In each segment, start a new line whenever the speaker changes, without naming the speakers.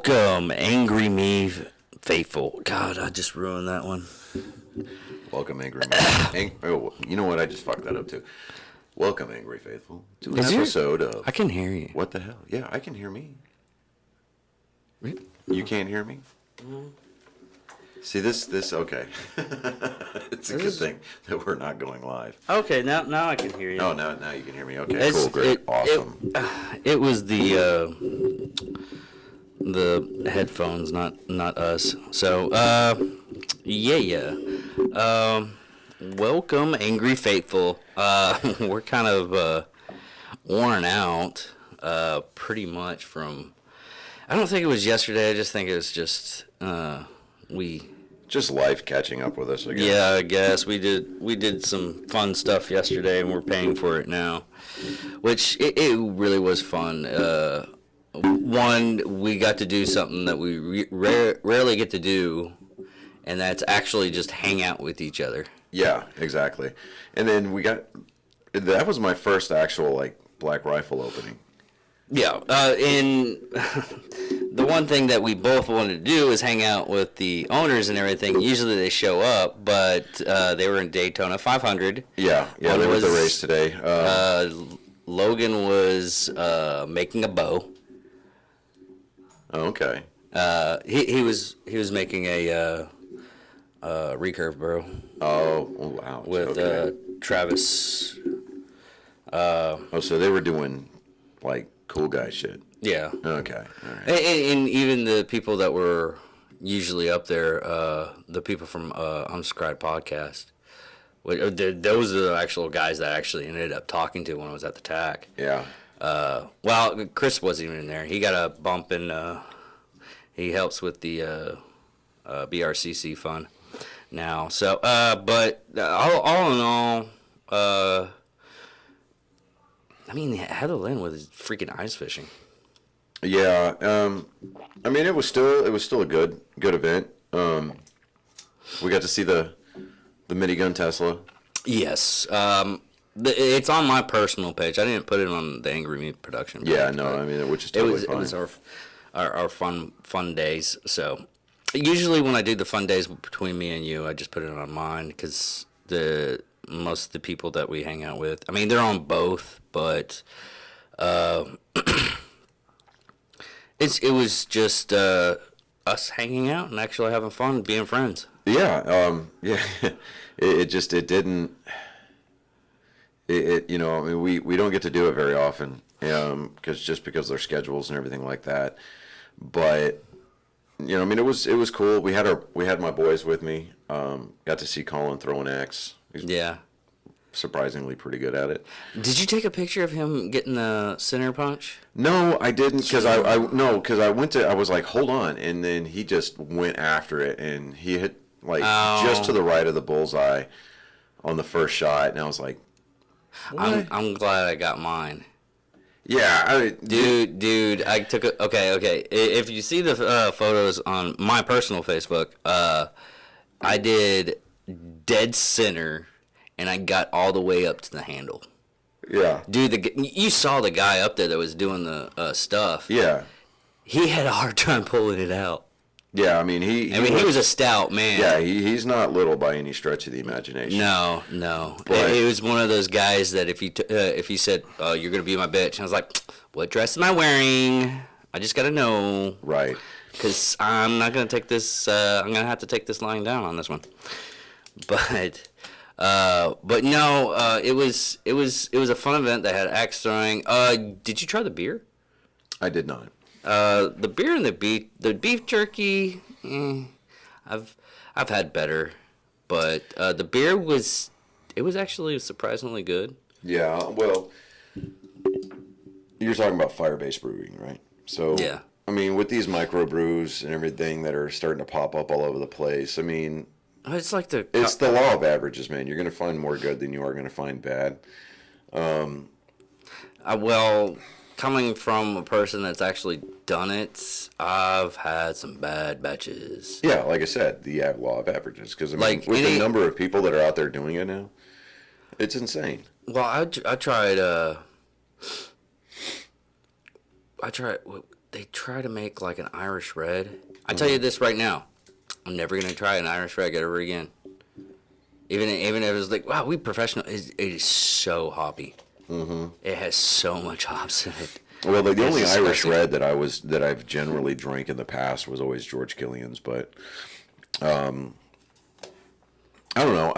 Welcome, Angry Me Faithful. God, I just ruined that one.
Welcome, Angry Me. You know what? I just fucked that up too. Welcome, Angry Faithful, to an episode of...
I can hear you.
What the hell? Yeah, I can hear me.
Really?
You can't hear me? See, this okay. It's a good thing that we're not going live.
Okay, now I can hear you.
Oh, now you can hear me. Okay, cool, great, awesome.
It was the headphones, not us. So, welcome, Angry Faithful. We're kind of worn out, pretty much from... I don't think it was yesterday. I just think it was just
Just life catching up with us again.
Yeah, I guess we did some fun stuff yesterday, and we're paying for it now, which it really was fun. One, we got to do something that we rarely get to do, and that's actually just hang out with each other.
Yeah, exactly. And then that was my first actual Black Rifle opening.
Yeah, and the one thing that we both wanted to do is hang out with the owners and everything. Usually they show up, but they were in Daytona 500.
Yeah, they were at the race today.
Logan was making a bow.
Oh, okay.
He was making a recurve bow.
Oh, wow.
With Travis.
So they were doing cool guy shit.
Yeah.
Okay. All right.
And even the people that were usually up there, the people from Unscribed Podcast, those are the actual guys that I actually ended up talking to when I was at the TAC.
Yeah.
Well, Chris wasn't even in there. He got a bump and he helps with the BRCC fund now. So, but all in all, I mean, Heather Lynn was freaking ice fishing.
Yeah, I mean, it was still a good event. We got to see the minigun Tesla.
Yes, it's on my personal page. I didn't put it on the Angry Meat production page.
Yeah, no, I mean, which is totally fine.
It was our fun days. So usually when I do the fun days between me and you, I just put it on mine because most of the people that we hang out with, I mean, they're on both, but it was just us hanging out and actually having fun, being friends.
Yeah, yeah. It didn't. You know, I mean, we don't get to do it very often, because their schedules and everything like that. But I mean, it was cool. We had my boys with me. Got to see Colin throw an axe. He's surprisingly pretty good at it.
Did you take a picture of him getting the center punch?
No, I didn't, because I was like, hold on, and then he just went after it, and he hit just to the right of the bullseye on the first shot, and I was like, what?
I'm glad I got mine.
Yeah,
dude, I took a okay. If you see the photos on my personal Facebook, I did dead center, and I got all the way up to the handle.
Yeah,
dude, you saw the guy up there that was doing the stuff.
Yeah, he
had a hard time pulling it out.
Yeah, I mean he
was a stout man.
Yeah, he's not little by any stretch of the imagination.
No. It was one of those guys that if he said, "Oh, you're gonna be my bitch," and I was like, "What dress am I wearing? I just gotta know."
Right.
Because I'm not gonna take this. I'm gonna have to take this lying down on this one. But no. It was a fun event. They had axe throwing. Did you try the beer?
I did not.
The beer and the beef jerky, I've had better, but the beer was actually surprisingly good.
Yeah, well, you're talking about fire-based brewing, right? So
yeah,
I mean, with these microbrews and everything that are starting to pop up all over the place, I mean,
it's
the law of averages, man. You're going to find more good than you are going to find bad.
Well, coming from a person that's actually done it, I've had some bad batches.
Yeah, like I said, the law of averages. Because I mean, with the number of people that are out there doing it now, it's insane.
Well, I tried. they try to make like an Irish red. I tell you this right now, I'm never gonna try an Irish red ever again. Even if it was like, wow, we professional. It is so hoppy. Mm-hmm. It has so much hops in it.
Well, like the only
disgusting.
Irish red that I've generally drank in the past was always George Killian's, but I don't know.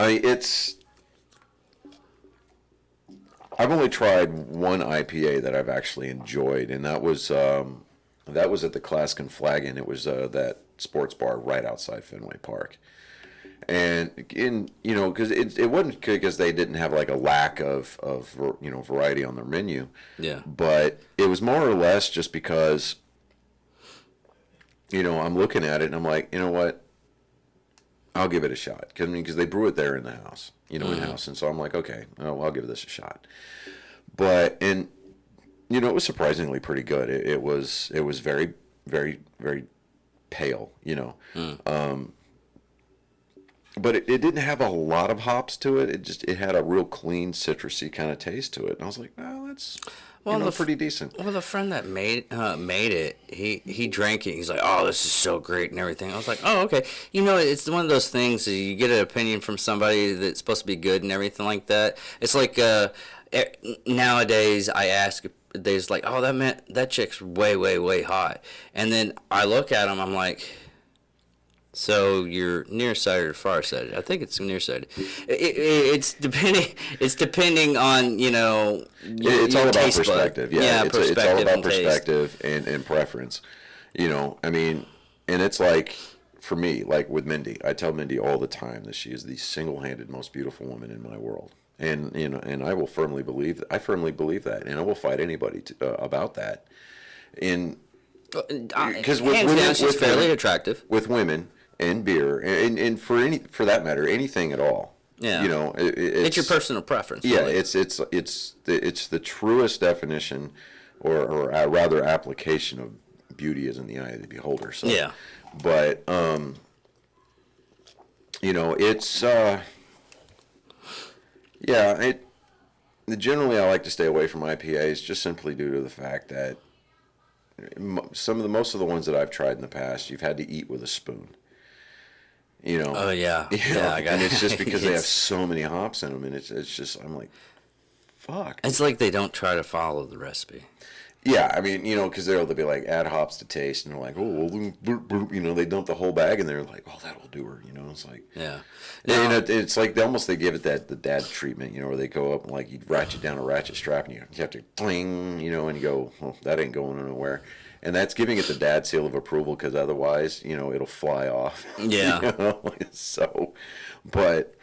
I've only tried one IPA that I've actually enjoyed, and that was at the Clask and Flagon. It was that sports bar right outside Fenway Park. And because it wasn't because they didn't have like a lack of variety on their menu.
Yeah.
But it was more or less just because I'm looking at it and I'm like, you know what, I'll give it a shot because they brew it there in the house, in house, and so I'm like, okay, I'll give this a shot. But it was surprisingly pretty good. It was very, very, very pale, But it didn't have a lot of hops to it. It had a real clean, citrusy kind of taste to it. And I was like, well, that's pretty decent.
Well, the friend that made it, he drank it. He's like, oh, this is so great and everything. I was like, oh, okay. It's one of those things that you get an opinion from somebody that's supposed to be good and everything like that. It's like nowadays I ask, there's like, oh, that chick's way, way, way hot. And then I look at them, I'm like, so you're nearsighted or farsighted? I think it's nearsighted. It's depending. It's depending on
It's all about perspective. Yeah, it's all about perspective and preference. And it's like for me, like with Mindy, I tell Mindy all the time that she is the single-handed most beautiful woman in my world, and and I will firmly believe that, and I will fight anybody about that. Because with women,
she's fairly attractive
with women. And beer, and for that matter, anything at all.
Yeah, it's your personal preference.
Yeah,
really.
it's the truest definition, or rather application of beauty is in the eye of the beholder. So
yeah,
but it's generally I like to stay away from IPAs just simply due to the fact that most of the ones that I've tried in the past, you've had to eat with a spoon.
Oh yeah,
and it's just because they have so many hops in them, and it's just I'm like, fuck.
It's like they don't try to follow the recipe.
Yeah, because they'll be like add hops to taste, and they're like, oh, well, they dump the whole bag, and they're like, oh, that'll do her, it's like,
yeah.
It's like they give it the dad treatment, where they go up and like you ratchet down a ratchet strap, and you have to cling, and you go, well, that ain't going nowhere. And that's giving it the dad seal of approval because otherwise, it'll fly off.
Yeah.
So, but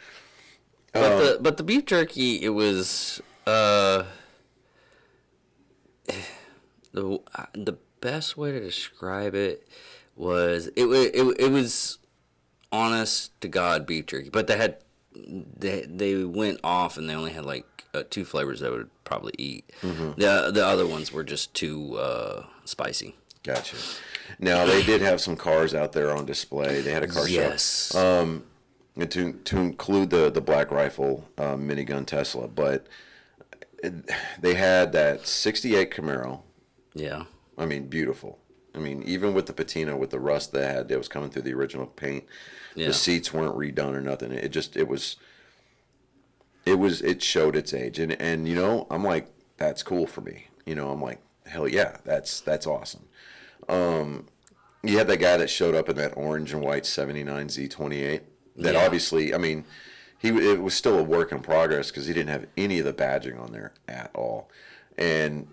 the beef jerky, it was the best way to describe it was it was honest to God beef jerky, but they went off and they only had like 2 flavors I would probably eat. Mm-hmm. The other ones were just too spicy.
Gotcha. Now they did have some cars out there on display. They had a car
yes.
show. And to include the Black Rifle minigun Tesla, but they had that '68 Camaro.
Yeah.
Beautiful. Even with the patina, with the rust that was coming through the original paint, the seats weren't redone or nothing. It showed its age, and I'm like, that's cool for me. I'm like, hell yeah, that's awesome. You had that guy that showed up in that orange and white '79 Z28. That obviously, it was still a work in progress because he didn't have any of the badging on there at all. And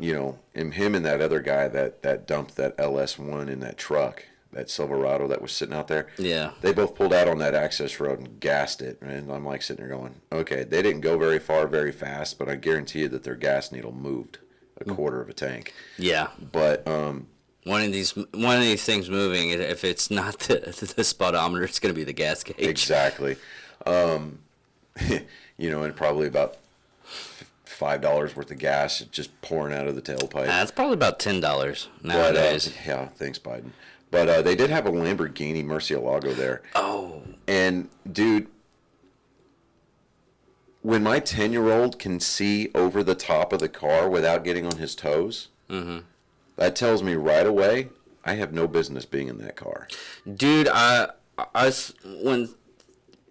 and him and that other guy that dumped that LS1 in that truck, that Silverado that was sitting out there.
Yeah.
They both pulled out on that access road and gassed it. And I'm like sitting there going, okay, they didn't go very far, very fast, but I guarantee you that their gas needle moved a quarter of a tank.
Yeah.
But
one of these things moving, if it's not the speedometer, it's going to be the gas gauge.
Exactly. And probably about $5 worth of gas just pouring out of the tailpipe.
It's probably about $10 nowadays.
But, yeah, thanks, Biden. But they did have a Lamborghini Murcielago there.
Oh.
And, dude, when my 10-year-old can see over the top of the car without getting on his toes, mm-hmm. That tells me right away I have no business being in that car.
Dude, when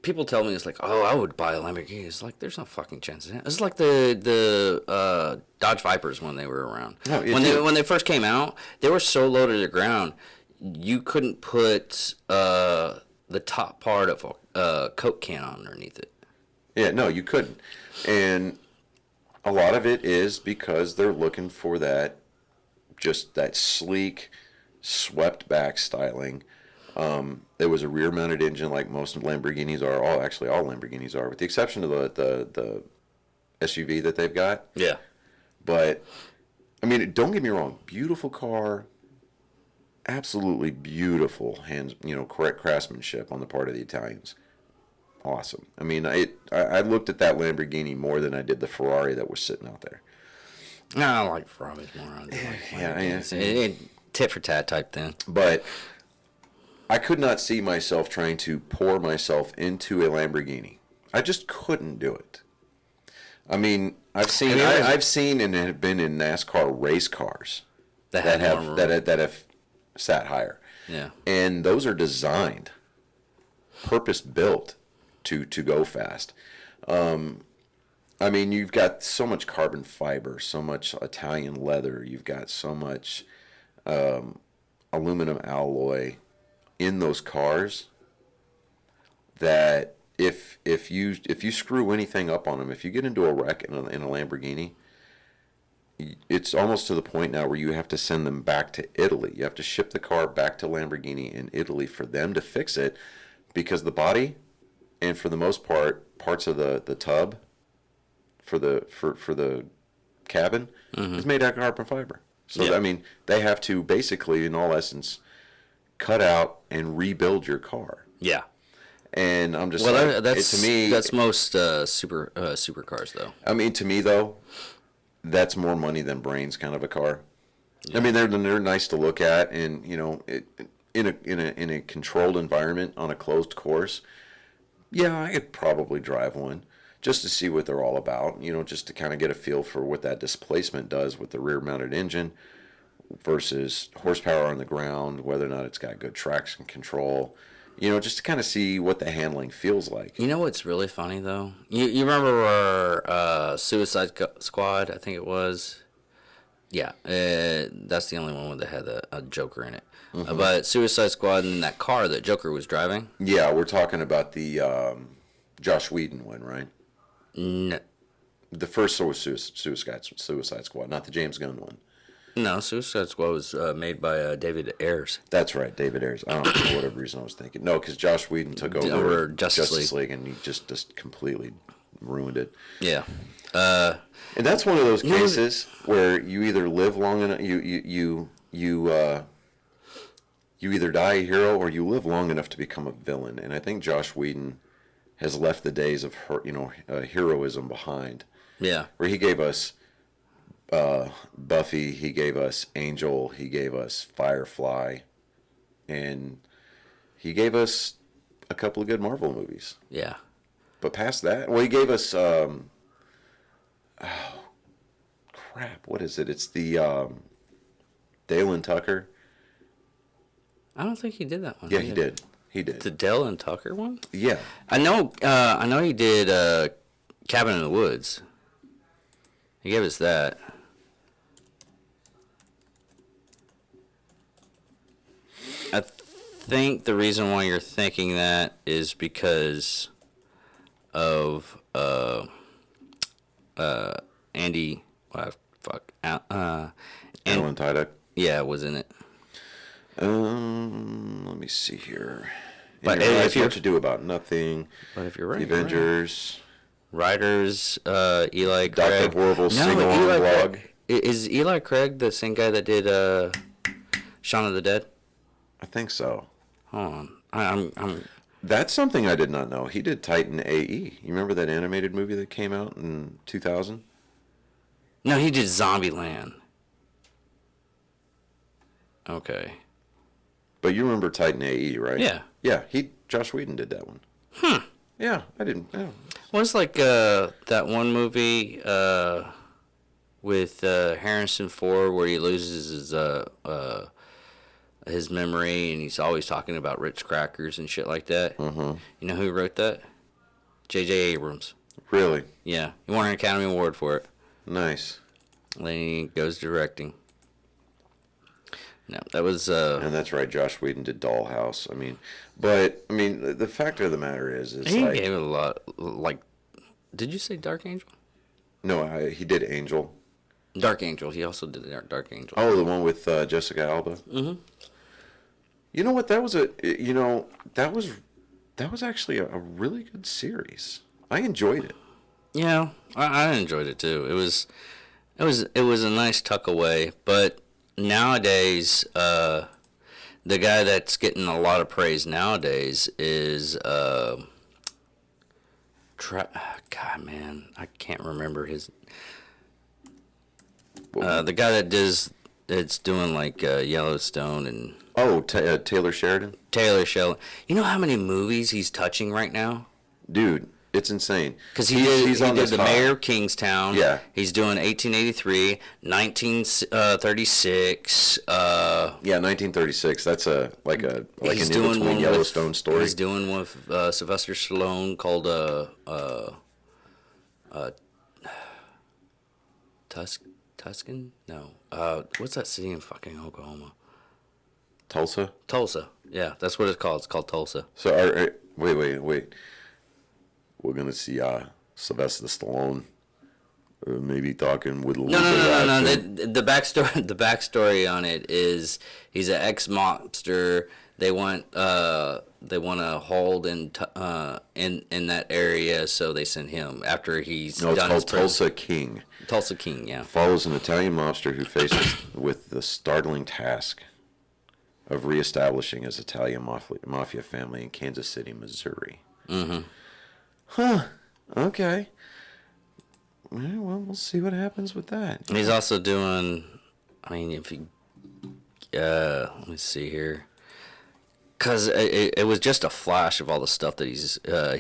people tell me it's like, oh, I would buy a Lamborghini, it's like there's no fucking chance. It's like the Dodge Vipers when they were around.
No,
when they first came out, they were so low to the ground, you couldn't put the top part of a Coke can underneath it.
Yeah, no, you couldn't. And a lot of it is because they're looking for that, just that sleek, swept back styling. There was a rear mounted engine like most Lamborghinis are, all Lamborghinis are, with the exception of the SUV that they've got.
Yeah.
But, I mean, don't get me wrong, beautiful car, absolutely beautiful correct craftsmanship on the part of the Italians. Awesome. I mean, I looked at that Lamborghini more than I did the Ferrari that was sitting out there.
No, I like Ferraris more. Yeah. Tit for tat type thing.
But I could not see myself trying to pour myself into a Lamborghini. I just couldn't do it. I mean, I've seen and have been in NASCAR race cars that have sat higher.
Yeah.
And those are designed, purpose built to go fast. I mean, you've got so much carbon fiber, so much Italian leather. You've got so much aluminum alloy in those cars that if you screw anything up on them, if you get into a wreck in a Lamborghini, it's almost to the point now where you have to send them back to Italy. You have to ship the car back to Lamborghini in Italy for them to fix it, because the body, and for the most part, parts of the tub for the cabin is made out of carbon fiber. So
Yeah.
I mean, they have to basically, in all essence, cut out and rebuild your car.
Yeah.
And I'm just
that's
to me,
that's most supercars though.
I mean, to me though, that's more money than brains kind of a car. Yeah. I mean, they're nice to look at, and in a controlled environment on a closed course, yeah, I could probably drive one just to see what they're all about. Just to kind of get a feel for what that displacement does with the rear-mounted engine versus horsepower on the ground, whether or not it's got good traction control. Just to kind of see what the handling feels like.
You know what's really funny though? You remember our Suicide Squad? I think it was. Yeah, that's the only one that had a Joker in it. Mm-hmm. But Suicide Squad and that car that Joker was driving.
Yeah, we're talking about the Josh Whedon one, right?
No.
The first was Suicide Squad, not the James Gunn one.
No, Suicide Squad was made by David Ayers.
That's right, David Ayers. I don't know for whatever reason I was thinking. No, because Josh Whedon took over Justice League, and he just completely ruined it.
Yeah.
And that's one of those cases where you either live long enough, you either die a hero or you live long enough to become a villain. And I think Josh Whedon has left the days of heroism behind.
Yeah.
Where he gave us Buffy, he gave us Angel, he gave us Firefly, and he gave us a couple of good Marvel movies.
Yeah.
But past that, well, he gave us what is it? It's the Dale and Tucker.
I don't think he did that one.
Yeah, he did.
The Dale and Tucker one?
Yeah.
I know he did Cabin in the Woods. He gave us that. I think the reason why you're thinking that is because of Andy.
Alan Tudyk.
Yeah, was in it.
Let me see here.
But
if you're to do about nothing.
But if you're right,
The Avengers.
Writers, Eli Craig.
Dr. Horrible sing-along blog.
Is Eli Craig the same guy that did Shaun of the Dead?
I think so.
Hold on. I'm
That's something I did not know. He did Titan AE. You remember that animated movie that came out in 2000?
No, he did Zombieland. Okay.
But you remember Titan AE, right?
Yeah.
Yeah, Josh Whedon did that one. Yeah, I didn't. Yeah.
Well, it's like that one movie. with Harrison Ford, where he loses his memory, and he's always talking about Ritz crackers and shit like that.
Mm-hmm.
You know who wrote that? J.J. Abrams.
Really?
Yeah, he won an Academy Award for it.
Nice.
Then he goes directing. No, that was.
And that's right. Josh Whedon did Dollhouse. The fact of the matter is
He
like,
gave it a lot. Like, did you say Dark Angel?
no, he did Angel.
Dark Angel. He also did Dark Angel.
Oh, the one with Jessica Alba.
Mm-hmm.
You know what? That was actually a really good series. I enjoyed it.
Yeah, I enjoyed it too. It was a nice tuck away. But nowadays, the guy that's getting a lot of praise nowadays is God, man, I can't remember his. The guy that it's doing like Yellowstone and.
Oh, Taylor Sheridan?
Taylor Sheridan. You know how many movies he's touching right now?
Dude, it's insane.
Because he did The
high.
Mayor of Kingstown.
Yeah.
He's doing 1883, 1936.
Yeah, 1936. That's like an
He's
in
doing
between
one
Yellowstone
with,
story.
He's doing one with Sylvester Stallone called Tuscan? No. What's that city in fucking Oklahoma?
Tulsa?
Tulsa. Yeah, that's what it's called. It's called Tulsa.
So, wait. We're going to see Sylvester Stallone maybe talking with a little bit of accent.
The backstory on it is he's an ex-mobster. They want to hold in that area, so they send him after he's
No, it's
done
called
his prison.
Tulsa King.
Tulsa King, yeah.
Follows an Italian mobster who faces with the startling task of reestablishing his Italian mafia family in Kansas City, Missouri.
Mm-hmm.
Huh. Okay. Well, we'll see what happens with that.
He's also doing. I mean, if you, let me see here, because it was just a flash of all the stuff that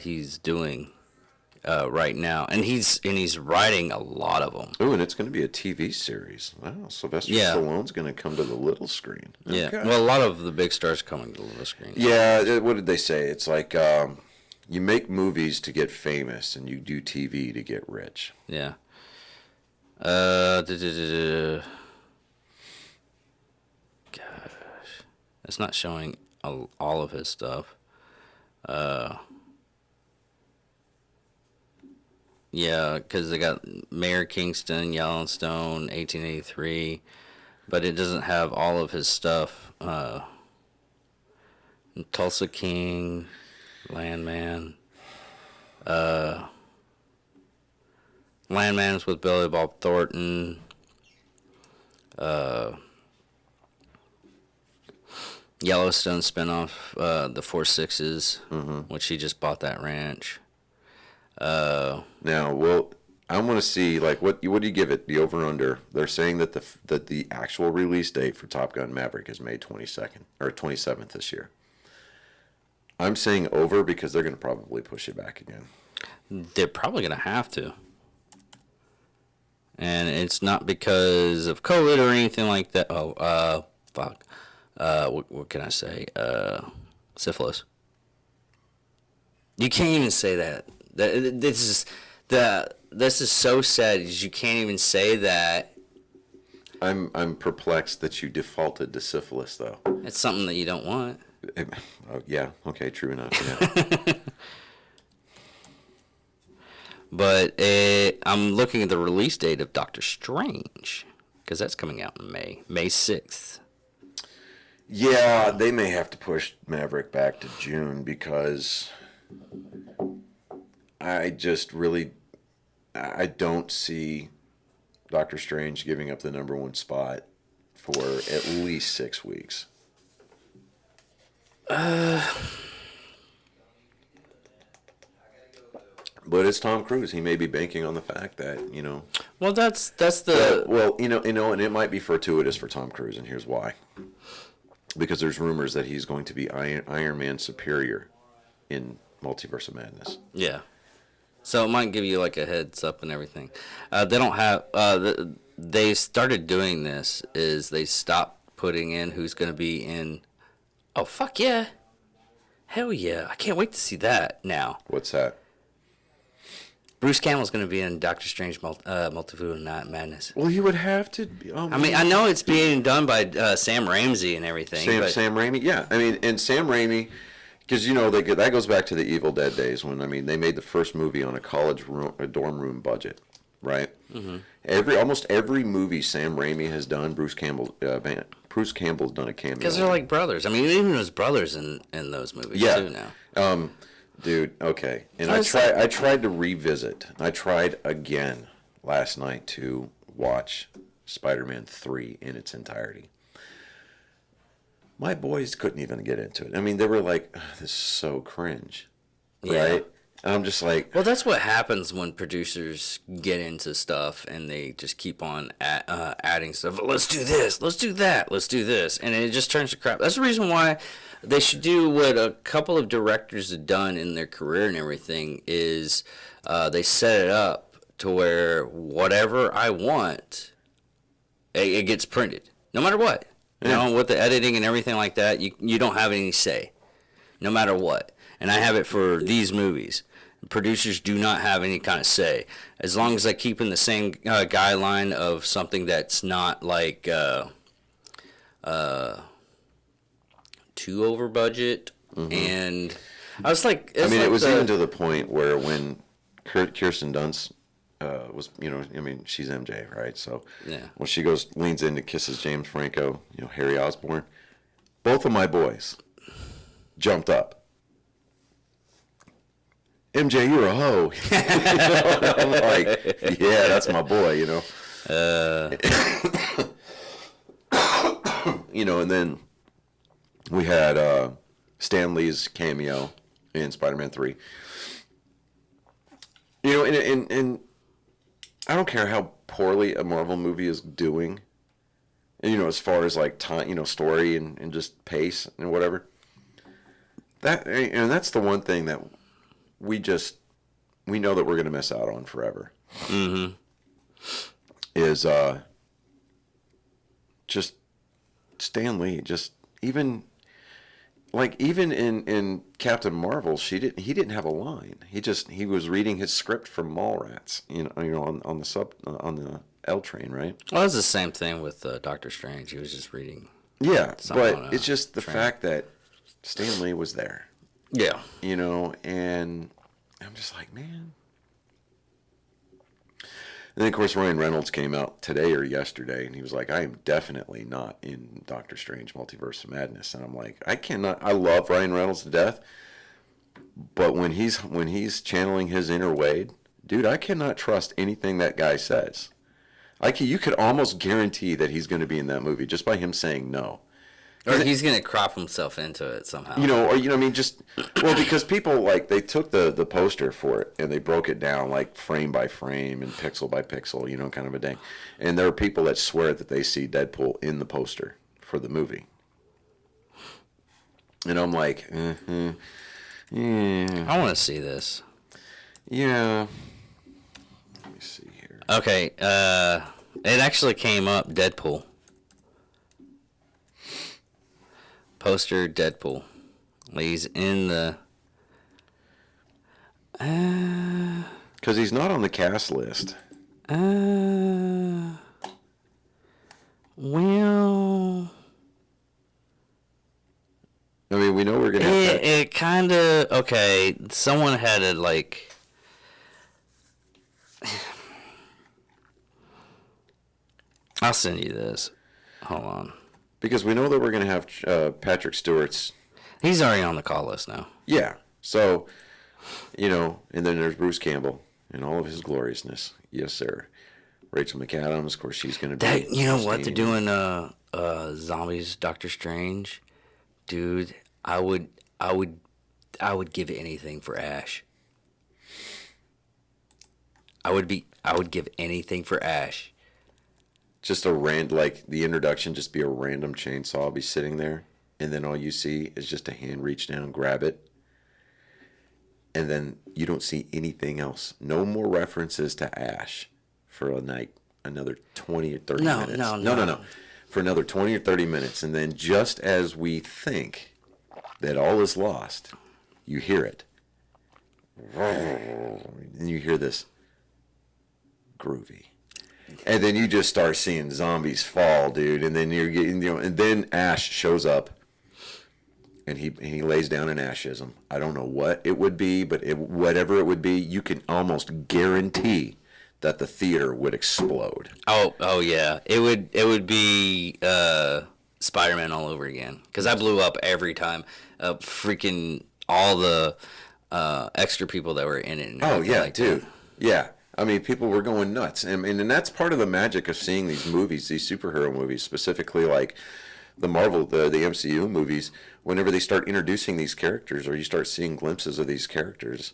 he's doing right now, and he's writing a lot of them.
Oh, and it's going to be a TV series. Wow, Sylvester Stallone's going to come to the little screen.
Yeah,
okay.
well, a lot of the big stars coming to the little screen.
Yeah, what did they say? It's like you make movies to get famous, and you do TV to get rich.
Yeah. Gosh, it's not showing all of his stuff. Yeah, because they got Mayor Kingston, Yellowstone, 1883, but it doesn't have all of his stuff. Tulsa King, Landman. Landman's with Billy Bob Thornton. Yellowstone spinoff, the 4-6s, which he just bought that ranch.
Now, well, I want to see what do you give it? The over under. They're saying that the actual release date for Top Gun Maverick is May 22nd or 27th this year. I'm saying over because they're going to probably push it back again.
They're probably going to have to. And it's not because of COVID or anything like that. Oh, fuck. What can I say? Syphilis. You can't even say that. This is so sad. Is you can't even say that.
I'm perplexed that you defaulted to syphilis, though.
It's something that you don't want.
Oh, yeah. Okay. True enough. Yeah.
But I'm looking at the release date of Doctor Strange because that's coming out in May 6th.
Yeah, they may have to push Maverick back to June because I don't see Doctor Strange giving up the #1 spot for at least 6 weeks. But it's Tom Cruise. He may be banking on the fact that,
Well, that's the.
and it might be fortuitous for Tom Cruise, and here's why. Because there's rumors that he's going to be Iron Man Superior in Multiverse of Madness.
Yeah. So it might give you like a heads up and everything. They don't have they started doing this is they stopped putting in who's going to be in. Oh, fuck yeah. Hell yeah. I can't wait to see that now.
What's that?
Bruce Campbell's going to be in Doctor Strange Multiverse of Madness.
Well, he would have to be. Oh,
I mean, I know it's being done by Sam Raimi and everything.
Sam Raimi, yeah. I mean, and Sam Raimi, because, you know, that goes back to the Evil Dead days when, I mean, they made the first movie on a dorm room budget, right? Mm-hmm. Almost every movie Sam Raimi has done, Bruce Campbell's done a cameo.
Because they're like brothers. I mean, even his brothers in those movies too now.
Dude, okay. And I tried to revisit. I tried again last night to watch Spider-Man 3 in its entirety. My boys couldn't even get into it. I mean, they were like, this is so cringe.
Yeah.
Right? And I'm just like...
Well, that's what happens when producers get into stuff and they just keep on adding stuff. Let's do this. Let's do that. Let's do this. And it just turns to crap. That's the reason why they should do what a couple of directors have done in their career and everything is they set it up to where whatever I want, it gets printed. No matter what. You know, with the editing and everything like that, you don't have any say. No matter what. And I have it for these movies. Producers do not have any kind of say. As long as I keep in the same guideline of something that's not like too over budget. Mm-hmm. And I was like...
I mean, it was even to the point where when Kirsten Dunst was, you know, I mean, she's MJ, right? So
yeah.
When she leans in to kisses James Franco, you know, Harry Osborn, both of my boys jumped up. MJ, you're a hoe. You know? I'm like, yeah, that's my boy, you know. You know, and then we had Stan Lee's cameo in Spider-Man 3. You know, and I don't care how poorly a Marvel movie is doing, you know, as far as like time, you know, story and just pace and whatever. And that's the one thing that we know that we're going to miss out on forever.
Mm-hmm.
Is just Stan Lee. Just even in Captain Marvel, he didn't have a line. He was reading his script from Mallrats. You know, on the L train, right?
Well, it was the same thing with Doctor Strange. He was just reading.
Yeah, but it's just the fact that Stan Lee was there.
Yeah.
You know, and I'm just like, man. And then, of course, Ryan Reynolds came out today or yesterday, and he was like, I am definitely not in Doctor Strange Multiverse of Madness. And I'm like, I love Ryan Reynolds to death, but when he's channeling his inner Wade, dude, I cannot trust anything that guy says. You could almost guarantee that he's going to be in that movie just by him saying no.
Or he's going to crop himself into it somehow.
You know, I mean, because people, like, they took the poster for it and they broke it down, like, frame by frame and pixel by pixel, you know, kind of a thing. And there are people that swear that they see Deadpool in the poster for the movie. And I'm like, yeah.
I want to see this.
Yeah. Let me see here.
Okay, it actually came up, Deadpool. Poster Deadpool. He's in the...
Because he's not on the cast list.
Well...
I mean, we know we're going to have to...
It kind of... Okay, someone had to, like... I'll send you this. Hold on.
Because we know that we're going to have Patrick Stewart's...
He's already on the call list now.
Yeah. So, you know, and then there's Bruce Campbell in all of his gloriousness. Yes, sir. Rachel McAdams, of course, she's going to be...
You know what? They're doing Zombies Doctor Strange. Dude, I would give anything for Ash. I would give anything for Ash.
Just like the introduction, just be a random chainsaw, be sitting there, and then all you see is just a hand reach down, grab it, and then you don't see anything else. No more references to Ash for a night. another 20 or 30
No,
minutes.
no.
For another 20 or 30 minutes. And then just as we think that all is lost, you hear it. And you hear this groovy. And then you just start seeing zombies fall, dude. And then you're getting, and then Ash shows up. And he lays down and ashes him. I don't know what it would be, but whatever it would be, you can almost guarantee that the theater would explode.
Oh yeah. It would be Spider-Man all over again. Because I blew up every time. Freaking all the extra people that were in it. And
Oh yeah,
like
dude.
that.
Yeah. I mean, people were going nuts. And that's part of the magic of seeing these movies, these superhero movies, specifically like the Marvel, the MCU movies. Whenever they start introducing these characters, or you start seeing glimpses of these characters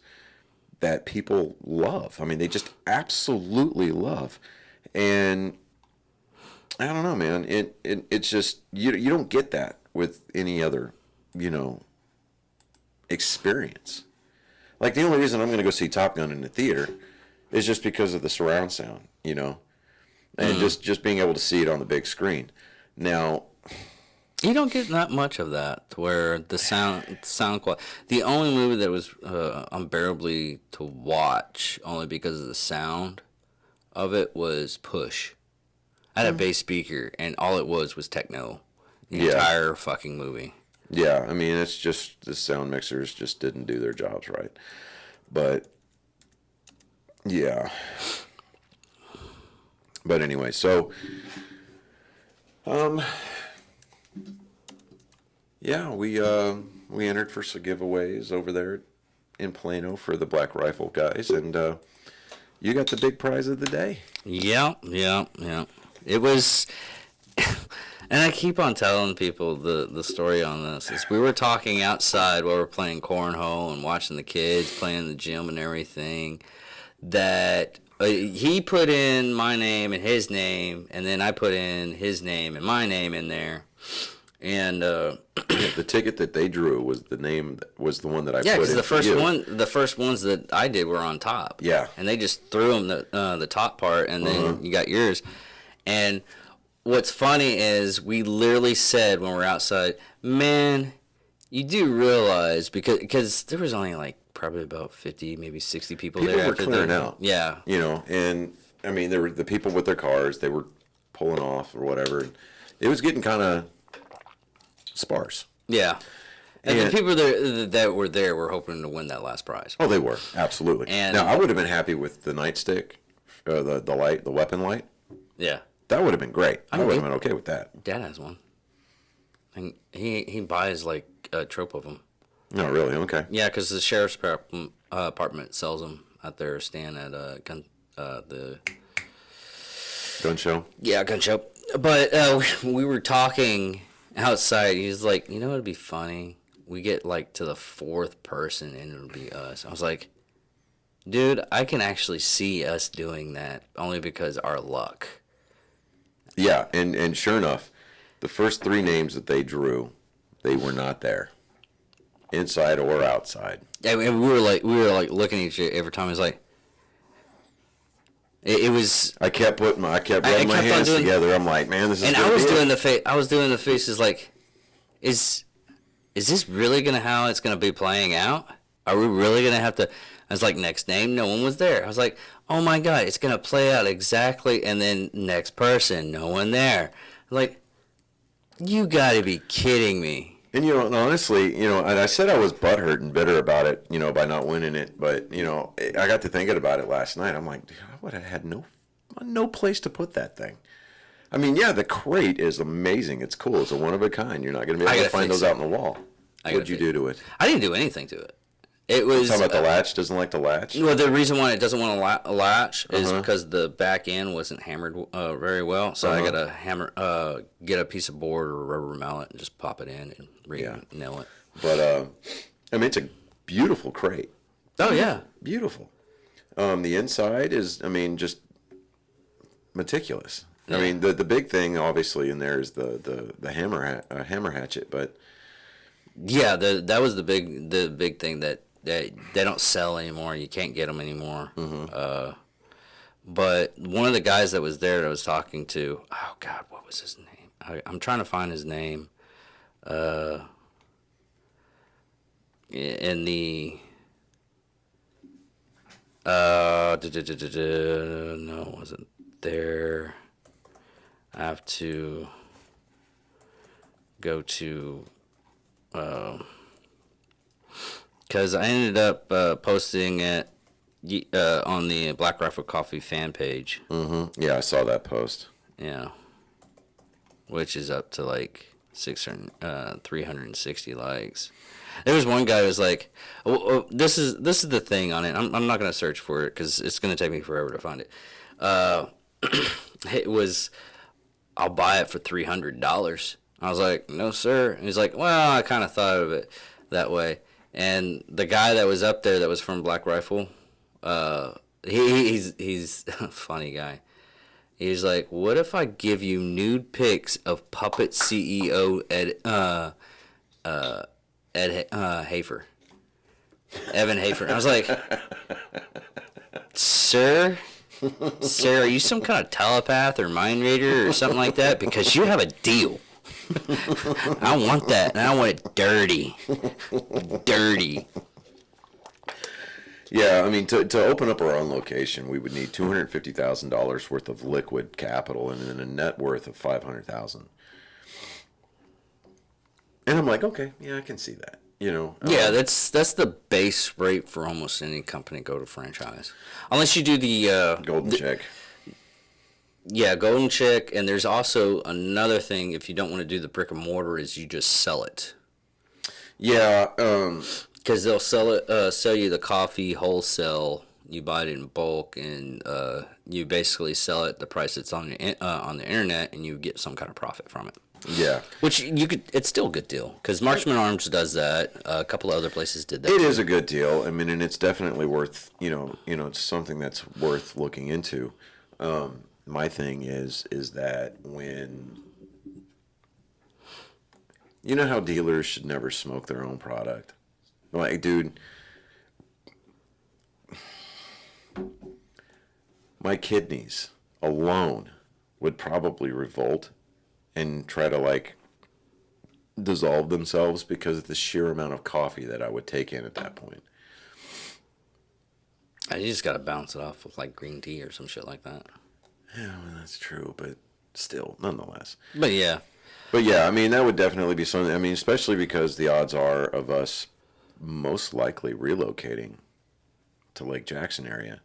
that people love. I mean, they just absolutely love. And I don't know, man. It's just you don't get that with any other, experience. Like, the only reason I'm going to go see Top Gun in the theater is just because of the surround sound, and just being able to see it on the big screen. Now,
you don't get that much of that, to where the sound quality. The only movie that was unbearably to watch, only because of the sound of it, was Push. I had a bass speaker, and all it was techno. The entire fucking movie.
Yeah, I mean, it's just the sound mixers just didn't do their jobs right. But, yeah. But anyway, so, yeah, we entered for some giveaways over there in Plano for the Black Rifle guys, and you got the big prize of the day.
Yeah. It was, and I keep on telling people the story on this. Is we were talking outside while we were playing cornhole and watching the kids playing in the gym and everything, that he put in my name and his name, and then I put in his name and my name in there. And
the ticket that they drew was the one that I put in.
Yeah, because
the
the first ones that I did were on top.
Yeah,
and they just threw them the top part, and then you got yours. And what's funny is we literally said when we're outside, man, you do realize, because there was only like probably about 50, maybe 60 people there.
People were clearing out.
Yeah,
and I mean, there were the people with their cars. They were pulling off or whatever. And it was getting kind of sparse.
Yeah. And the people that were there were hoping to win that last prize.
Oh, they were. Absolutely.
And
now, I would have been happy with the nightstick, the light, the weapon light.
Yeah.
That would have been great. I would have been okay with that.
Dad has one. And he buys like a trope of them.
No, really? Okay.
Yeah, because the sheriff's department sells them at their stand at the
gun show.
Yeah, gun show. But we were talking outside. He's like, it'd be funny. We get like to the fourth person and it'll be us. I was like, dude, I can actually see us doing that only because our luck.
Yeah, and sure enough, the first three names that they drew, they were not there, inside or outside.
Yeah, and we were like looking at each other every time. It was like, it was.
I kept rubbing my hands together. I'm like, man, this is.
And I was doing the face. I was doing the faces like, is this really how it's gonna be playing out? Are we really gonna have to? I was like, next name, no one was there. I was like, oh my God, it's going to play out exactly. And then next person, no one there. Like, you got to be kidding me.
And, honestly, and I said I was butthurt and bitter about it, by not winning it. But, I got to thinking about it last night. I'm like, dude, I would have had no place to put that thing. I mean, yeah, the crate is amazing. It's cool. It's a one of a kind. You're not going to be able to find those out on the wall. What'd you do to it?
I didn't do anything to it. It was.
Talking about the latch doesn't like to latch.
Well, the reason why it doesn't want to latch is because the back end wasn't hammered very well. So I gotta get a piece of board or a rubber mallet and just pop it in and nail it.
But I mean, it's a beautiful crate.
Oh yeah,
beautiful. The inside is, just meticulous. Yeah. I mean, the big thing obviously in there is the hammer hatchet, but
yeah, that was the big thing that they don't sell anymore. You can't get them anymore. But one of the guys that was there that I was talking to, oh God, what was his name? I'm trying to find his name. In the no, it wasn't there. I have to go to because I ended up posting it on the Black Rifle Coffee fan page.
Mm-hmm. Yeah, I saw that post.
Yeah, which is up to like 360 likes. There was one guy who was like, this is the thing on it. I'm not gonna search for it because it's gonna take me forever to find it. It was, I'll buy it for $300. I was like, no sir. And he's like, well, I kind of thought of it that way. And the guy that was up there that was from Black Rifle, he's a funny guy. He's like, what if I give you nude pics of Puppet CEO Ed Hafer, Evan Hafer? And I was like, sir, are you some kind of telepath or mind reader or something like that? Because you have a deal. I want that, and I want it dirty.
Yeah, I mean, to open up our own location, we would need $250,000 worth of liquid capital and then a net worth of $500,000. And I'm like, okay, yeah, I can see that.
Yeah, that's the base rate for almost any company go to franchise, unless you do the
golden check.
Yeah, golden check, and there's also another thing. If you don't want to do the brick and mortar, is you just sell it.
Yeah,
because they'll sell you the coffee wholesale. You buy it in bulk, and you basically sell it the price it's on the internet, and you get some kind of profit from it.
Yeah,
which it's still a good deal because Marksman Arms does that. A couple of other places did that.
It is a good deal. I mean, and it's definitely worth it's something that's worth looking into. My thing is that when how dealers should never smoke their own product. Like, dude, my kidneys alone would probably revolt and try to like dissolve themselves because of the sheer amount of coffee that I would take in at that point.
You just gotta bounce it off with like green tea or some shit like that.
Yeah, well, that's true, but still, nonetheless.
But yeah,
I mean, that would definitely be something. I mean, especially because the odds are of us most likely relocating to Lake Jackson area.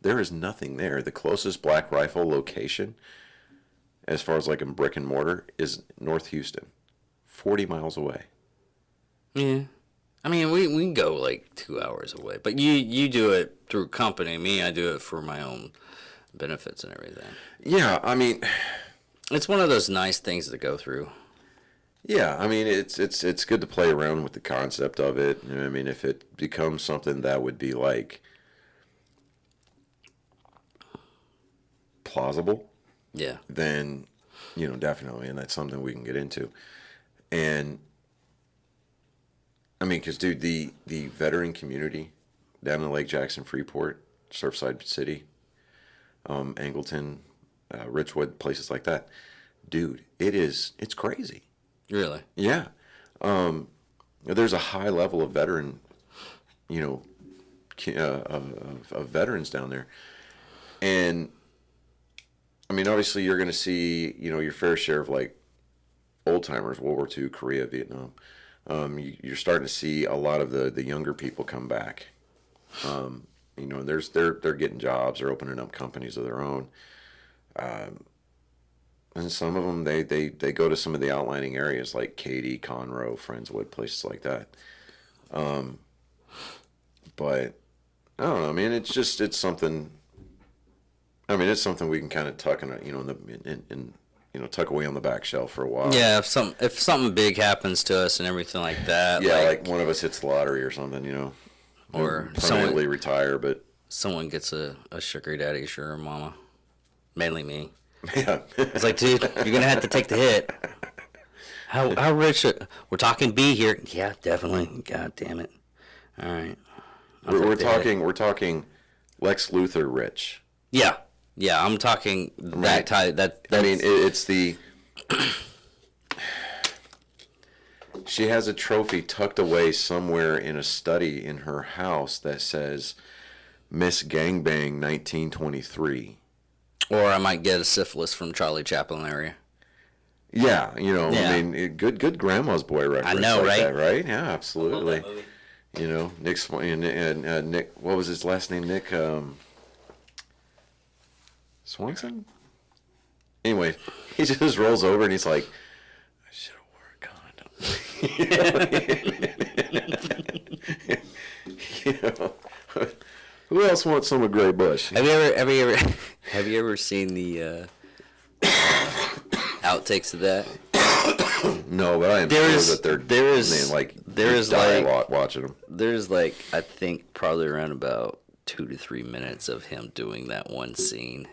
There is nothing there. The closest Black Rifle location, as far as like in brick and mortar, is North Houston, 40 miles away.
Yeah. I mean, we can go like 2 hours away, but you do it through company. Me, I do it for my own benefits and everything.
Yeah, I mean,
it's one of those nice things to go through.
Yeah, I mean, it's good to play around with the concept of it. I mean, if it becomes something that would be like plausible,
yeah,
then definitely, and that's something we can get into. And I mean, because dude, the veteran community down in Lake Jackson, Freeport, Surfside City, Angleton, Richwood, places like that, dude, it's crazy.
Really?
Yeah. There's a high level of veteran, of veterans down there. And, I mean, obviously you're going to see, your fair share of, like, old-timers, World War II, Korea, Vietnam. You're starting to see a lot of the younger people come back. They're getting jobs, they're opening up companies of their own. And some of them, they go to some of the outlining areas like Katy, Conroe, Friendswood, places like that. But I don't know. I mean, it's something. I mean, it's something we can kind of tuck tuck away on the back shelf for a while.
Yeah, if something big happens to us and everything like that.
Yeah, like one of us hits the lottery or something,
or
permanently retire, but
someone gets a sugar daddy, sugar mama, mainly me.
Yeah.
It's like, dude, you're gonna have to take the hit. How rich? We're talking B here. Yeah, definitely. God damn it. All right.
We're talking Lex Luthor rich.
Yeah, yeah. I'm talking that type.
I mean, it's the. She has a trophy tucked away somewhere in a study in her house that says Miss Gangbang 1923.
Or I might get a syphilis from Charlie Chaplin area.
Yeah,
Yeah.
I mean, good grandma's boy reference.
I know,
like
right?
That, right? Yeah, absolutely. Nick and Nick. What was his last name? Nick Swanson. Anyway, he just rolls over and he's like, "I should have wore a condom." Who else wants some of Gray Bush?
Have you ever seen the outtakes of that?
No, but I am sure that
there is like
watching them.
There's like I think probably around about 2 to 3 minutes of him doing that one scene.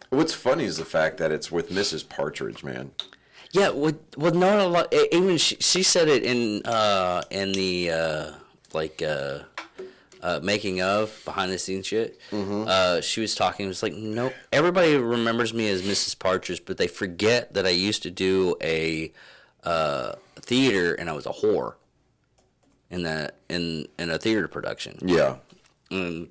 What's funny is the fact that it's with Mrs. Partridge, man.
Yeah, well, not a lot. Even she said it in the making of behind the scenes shit.
Mm-hmm.
She was talking. It was like, no, everybody remembers me as Mrs. Partridge, but they forget that I used to do a theater and I was a whore in a theater production.
Yeah.
And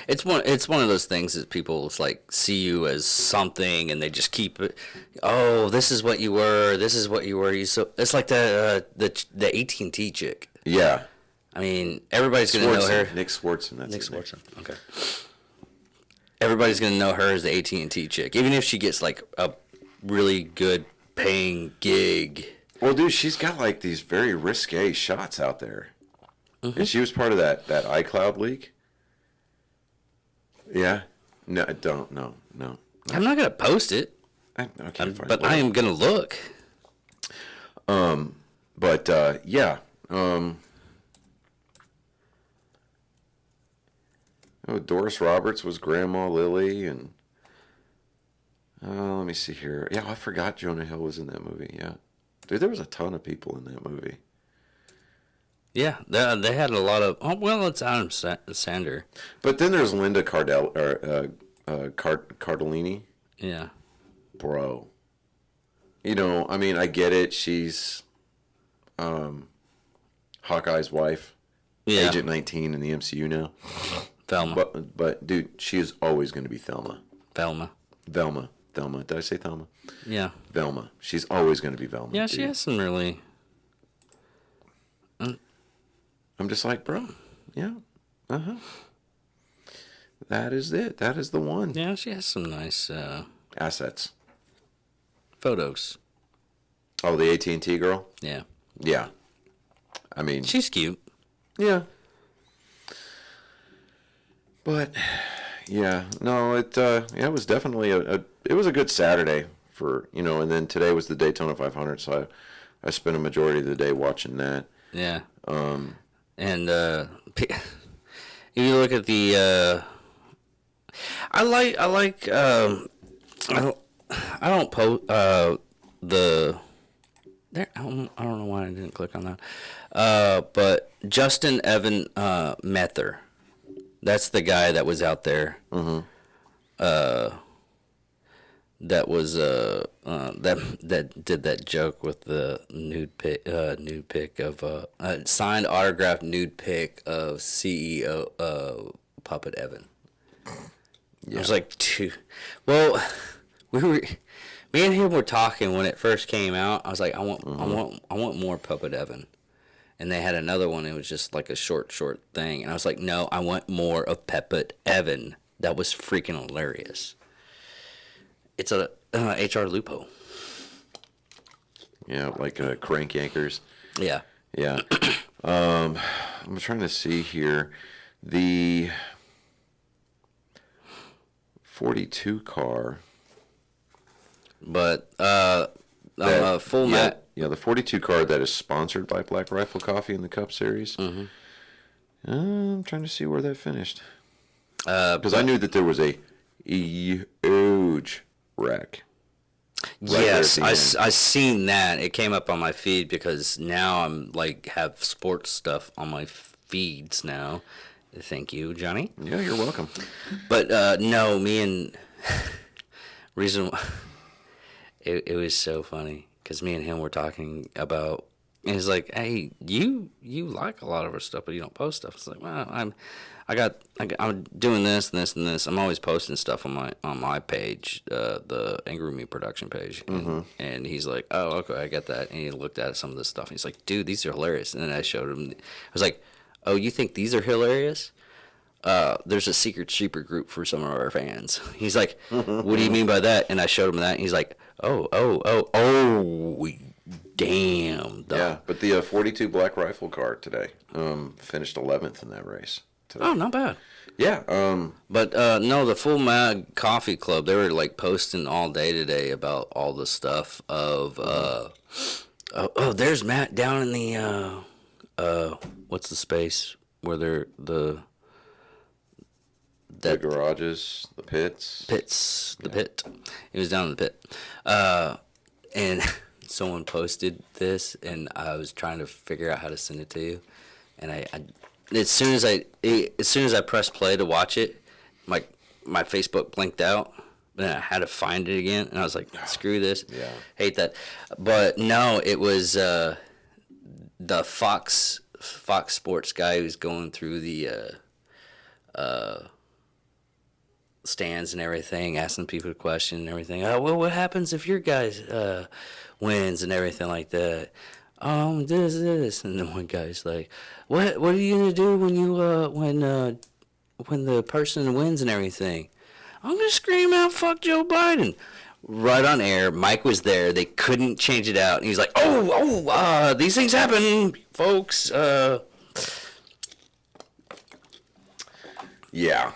it's one of those things that people like see you as something and they just keep it. Oh, this is what you were. This is what you were. It's like the AT&T chick.
Yeah.
I mean, everybody's going to know her.
Nick Swartzen.
Nick Swartzen. Okay. Everybody's going to know her as the AT&T chick, even if she gets like a really good paying gig.
Well, dude, she's got like these very risque shots out there. Mm-hmm. And she was part of that iCloud leak. Yeah. No, don't. No.
I'm not going to post it.
Okay, fine.
But I am going to look.
Yeah. Doris Roberts was Grandma Lily, and let me see here. Yeah, I forgot Jonah Hill was in that movie. Yeah, dude, there was a ton of people in that movie.
Yeah, they had a lot of. Oh well, it's Adam Sandler.
But then there's Linda Cardellini.
Yeah,
bro. I mean, I get it. She's Hawkeye's wife. Yeah. Agent 19 in the MCU now.
Thelma.
But dude, she is always going to be Thelma.
Velma.
Did I say Thelma?
Yeah.
Velma. She's always going to be Velma.
Yeah, dude. She has some really.
I'm just like, bro. Yeah. That is it. That is the one.
Yeah, she has some nice
assets.
Photos.
Oh, the AT&T girl?
Yeah.
Yeah. I mean,
she's cute.
Yeah. But yeah, no, it was definitely it was a good Saturday for, and then today was the Daytona 500, so I spent a majority of the day watching that.
Yeah. And if you look at the I don't post the there. I don't know why I didn't click on that. But Justin Evan Mether, that's the guy that was out there.
Mm-hmm.
That was that did that joke with the nude pic of signed autographed nude pic of CEO Puppet Evan. Yeah. I was like, dude. Well, me and him were talking when it first came out. I was like, I want more Puppet Evan. And they had another one. It was just like a short thing. And I was like, no, I want more of Puppet Evan. That was freaking hilarious. It's a HR Lupo.
Yeah, like crank yankers.
Yeah.
Yeah. I'm trying to see here. The 42 car.
But full mat.
Yeah, the 42 car that is sponsored by Black Rifle Coffee in the Cup Series.
Mm-hmm.
I'm trying to see where that finished. Because I knew that there was a huge wreck.
Yes, I seen that. It came up on my feed because now I'm like have sports stuff on my feeds now, Thank you, Johnny.
Yeah, you're welcome.
But no, me and reason it was so funny because me and him were talking about. And he's like, "Hey, you like a lot of our stuff, but you don't post stuff." It's like, "Well, I'm doing this and this and this. I'm always posting stuff on my page, the Angry Me production page." And he's like, "Oh, okay, I get that." And he looked at some of this stuff. And he's like, "Dude, these are hilarious." And then I showed him. I was like, "Oh, you think these are hilarious? There's a secret group for some of our fans." He's like, "What do you mean by that?" And I showed him that. And he's like, "Oh, damn."
Yeah, but the 42 Black Rifle car today finished 11th in that race today.
Oh, not bad.
Yeah.
But no, the Full Mag Coffee Club, they were like posting all day today about all the stuff of there's Matt down in the what's the space where they're the
garages, the pits.
The pit. It was down in the pit. And someone posted this, and I was trying to figure out how to send it to you. And I as soon as I pressed play to watch it, my Facebook blinked out. Then I had to find it again, and I was like, "Screw this!
Yeah.
Hate that." But no, it was the Fox Sports guy who's going through the stands and everything, asking people a question and everything. "Oh, well, what happens if your guys wins and everything like that?" This, and then one guy's like, "What are you gonna do when you when the person wins and everything?" "I'm gonna scream out, 'Fuck Joe Biden!'" Right on air. Mike was there. They couldn't change it out, and he's like, these things happen, folks."
Yeah.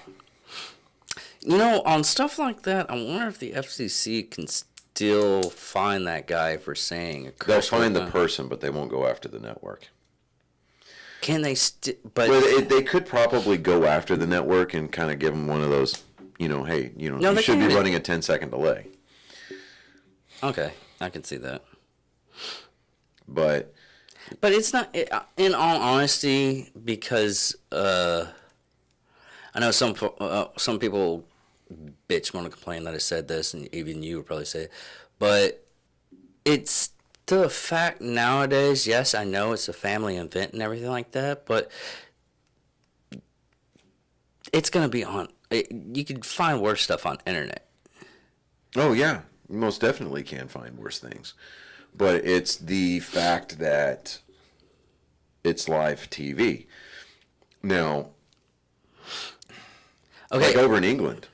You know, on stuff like that, I wonder if the FCC can still find that guy for saying a curse
They'll find
word.
the person, but they won't go after the network.
Can they but
Well, they could probably go after the network and kind of give them one of those, hey,
No,
you
they
should be
can't.
running a 10-second delay.
Okay, I can see that.
But
But it's not, in all honesty, because I know some people bitch want to complain that I said this, and even you would probably say it, but it's the fact nowadays. Yes, I know it's a family event and everything like that, but it's gonna be on. You could find worse stuff on internet.
oh yeah, you most definitely can find worse things. But it's the fact that it's live TV. Now,
Okay,
like over in England,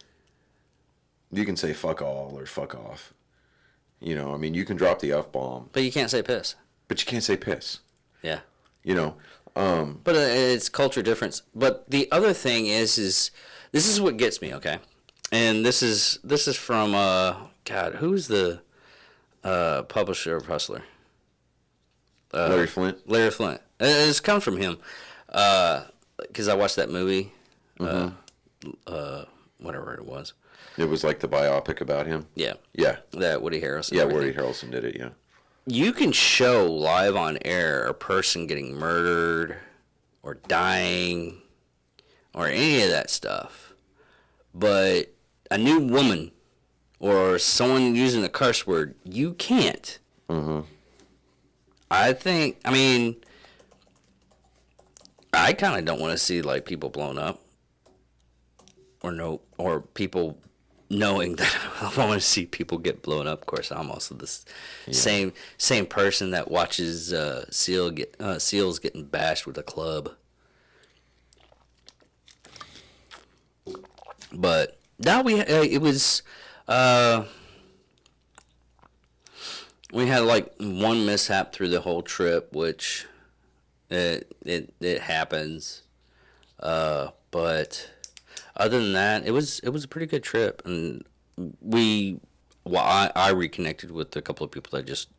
you can say fuck all or fuck off. I mean, you can drop the F-bomb,
but you can't say piss.
but you can't say piss.
Yeah.
But
It's culture difference. But the other thing is this is what gets me, okay? And this is from God, who's the publisher of Hustler?
Larry Flint.
Larry Flint. It's come from him, because I watched that movie, whatever it was.
It was like the biopic about him.
Yeah,
Yeah.
that Woody Harrelson.
Yeah,
everything.
Woody Harrelson did it, yeah.
You can show live on air a person getting murdered or dying or any of that stuff, but a new woman or someone using a curse word, you can't. I kind of don't want to see like people blown up or people knowing that I want to see people get blown up. Of course, I'm also the same person that watches seals getting bashed with a club. But now we had like one mishap through the whole trip, which it happens. But other than that, it was a pretty good trip, and I reconnected with a couple of people that just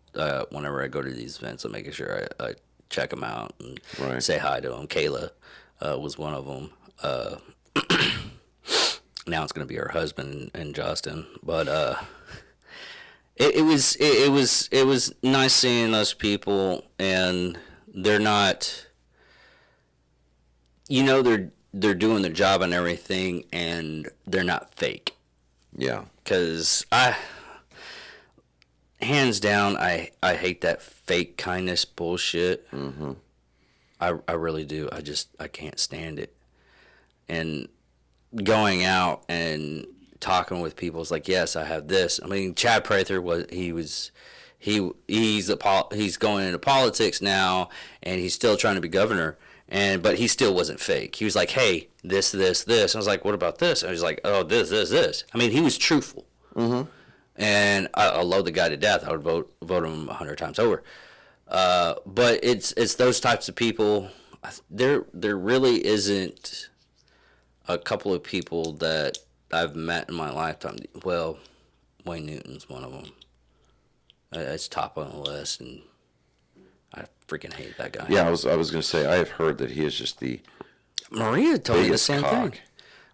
whenever I go to these events, I'm making sure I check them out and
Right.
say hi to them. Kayla was one of them. Now it's gonna be her husband and Justin, but it was nice seeing those people, and they're not, they're doing their job and everything, and they're not fake.
Yeah.
Because hands down, I hate that fake kindness bullshit.
Mm-hmm.
I really do. I can't stand it. And going out and talking with people is like, yes, I have this. I mean, Chad Prather he's going into politics now, and he's still trying to be governor. But he still wasn't fake. He was like, hey, this. I was like, what about this? And he was like, oh, this. I mean, he was truthful.
Mm-hmm.
And I love the guy to death. I would vote him 100 times over. But it's those types of people. There really isn't a couple of people that I've met in my lifetime. Well, Wayne Newton's one of them. It's top on the list, and I freaking hate that guy.
Yeah, I was going to say, I have heard that he is just the
Maria told me the
biggest
same
cock.
thing.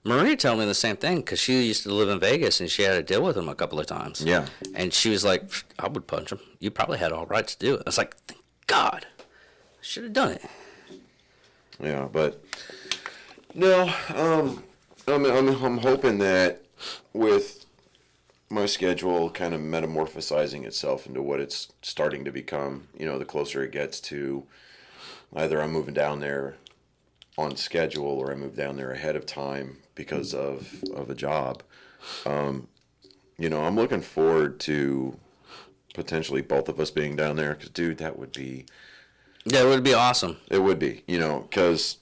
Maria told me the same thing because she used to live in Vegas and she had to deal with him a couple of times.
Yeah.
And she was like, I would punch him. You probably had all rights to do it. I was like, thank God. I should have done it.
Yeah, but no, I'm hoping that with my schedule kind of metamorphosizing itself into what it's starting to become, the closer it gets to either I'm moving down there on schedule or I move down there ahead of time because of a job. I'm looking forward to potentially both of us being down there because, dude, that would be...
Yeah, it would be awesome.
It would be, because...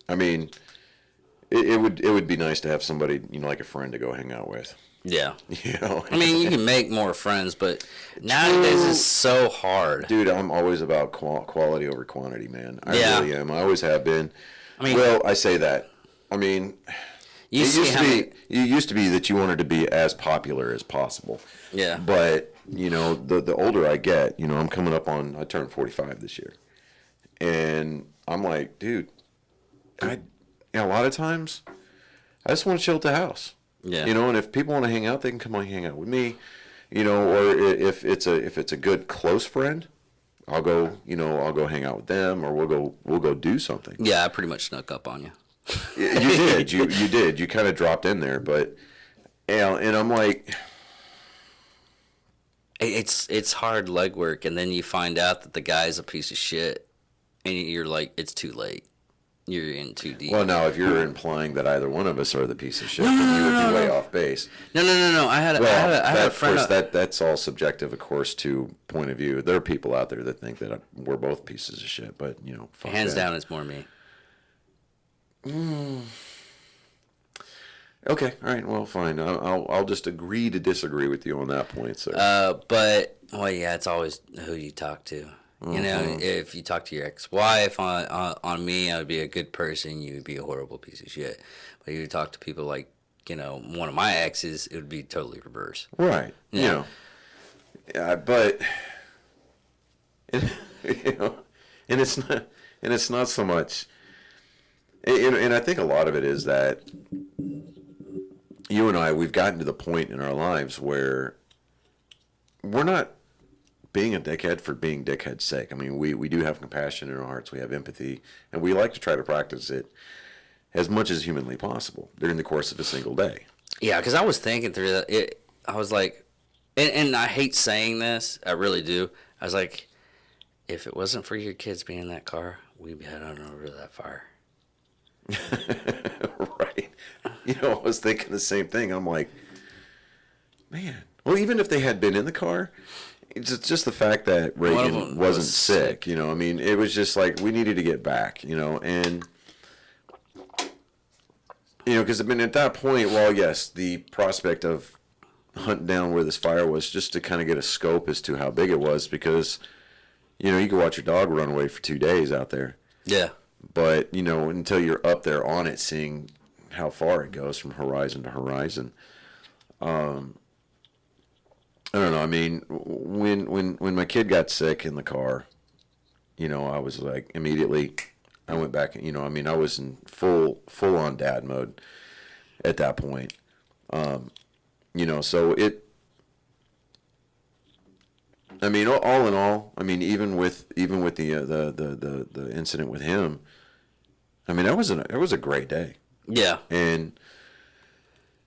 I mean, it would be nice to have somebody, like a friend to go hang out with.
Yeah.
I
mean, you can make more friends, but nowadays it's so hard.
Dude, I'm always about quality over quantity, man. I really am. I always have been.
I mean,
well, I say that. I mean, it used to be that you wanted to be as popular as possible.
Yeah.
But, the older I get, I'm coming up on, I turned 45 this year. And I'm like, dude, a lot of times, I just want to chill at the house.
Yeah.
And if people want to hang out, they can come on hang out with me. Or if it's a good close friend, I'll go hang out with them, or we'll go do something.
Yeah, I pretty much snuck up on you.
You did. You did. You kind of dropped in there, but and I'm like,
it's hard legwork, and then you find out that the guy's a piece of shit, and you're like, it's too late. You're in too deep.
Well, now if you're implying that either one of us are the piece of shit, then you would be way off base.
No. I had a friend.
Of course, that's all subjective, of course, to point of view. There are people out there that think that we're both pieces of shit, but fuck
hands
that.
down, it's more me.
Okay, all right, well, fine. I'll just agree to disagree with you on that point, sir.
But it's always who you talk to. If you talk to your ex-wife on me, I would be a good person. You would be a horrible piece of shit. But you talk to people like, one of my exes, it would be totally reverse.
Right.
Yeah.
But and it's not so much. And I think a lot of it is that you and I, we've gotten to the point in our lives where we're not being a dickhead for being dickhead's sake. I mean, we do have compassion in our hearts. We have empathy, and we like to try to practice it as much as humanly possible during the course of a single day.
Yeah, because I was thinking through that. I was like, and I hate saying this. I really do. I was like, if it wasn't for your kids being in that car, we'd be heading over that fire.
Right. I was thinking the same thing. I'm like, man. Well, even if they had been in the car, it's just the fact that Reagan wasn't sick. I mean, it was just like we needed to get back. And because at that point, well, yes, the prospect of hunting down where this fire was just to kind of get a scope as to how big it was, because you could watch your dog run away for 2 days out there.
Yeah.
But until you're up there on it, seeing how far it goes from horizon to horizon. I don't know. I mean, when my kid got sick in the car, I was like, immediately, I went back. I mean, I was in full on dad mode at that point. So I mean, all in all, I mean, even with the incident with him, I mean, it was a great day.
Yeah.
And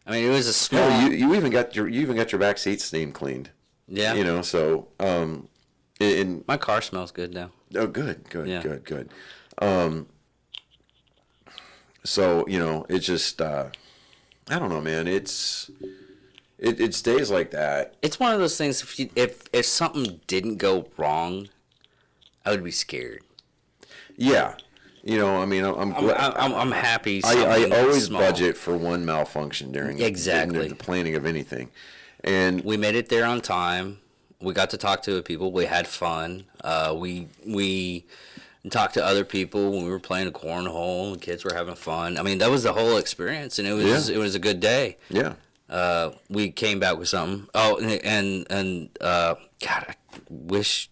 I mean, it was a small.
you even got your back seat steam cleaned.
Yeah.
You know, so in
my car smells good now.
oh, good.
Yeah.
Good. So you know, it's just I don't know, man. It's days like that.
It's one of those things. If something didn't go wrong, I would be scared.
Yeah. You know, I mean,
I'm happy.
I always
small.
budget for one malfunction during the planning of anything, and
we made it there on time. We got to talk to people. We had fun. We talked to other people when we were playing a cornhole. The kids were having fun. I mean, that was the whole experience, and it was a good day.
Yeah.
We came back with something. Oh, and God, I wish.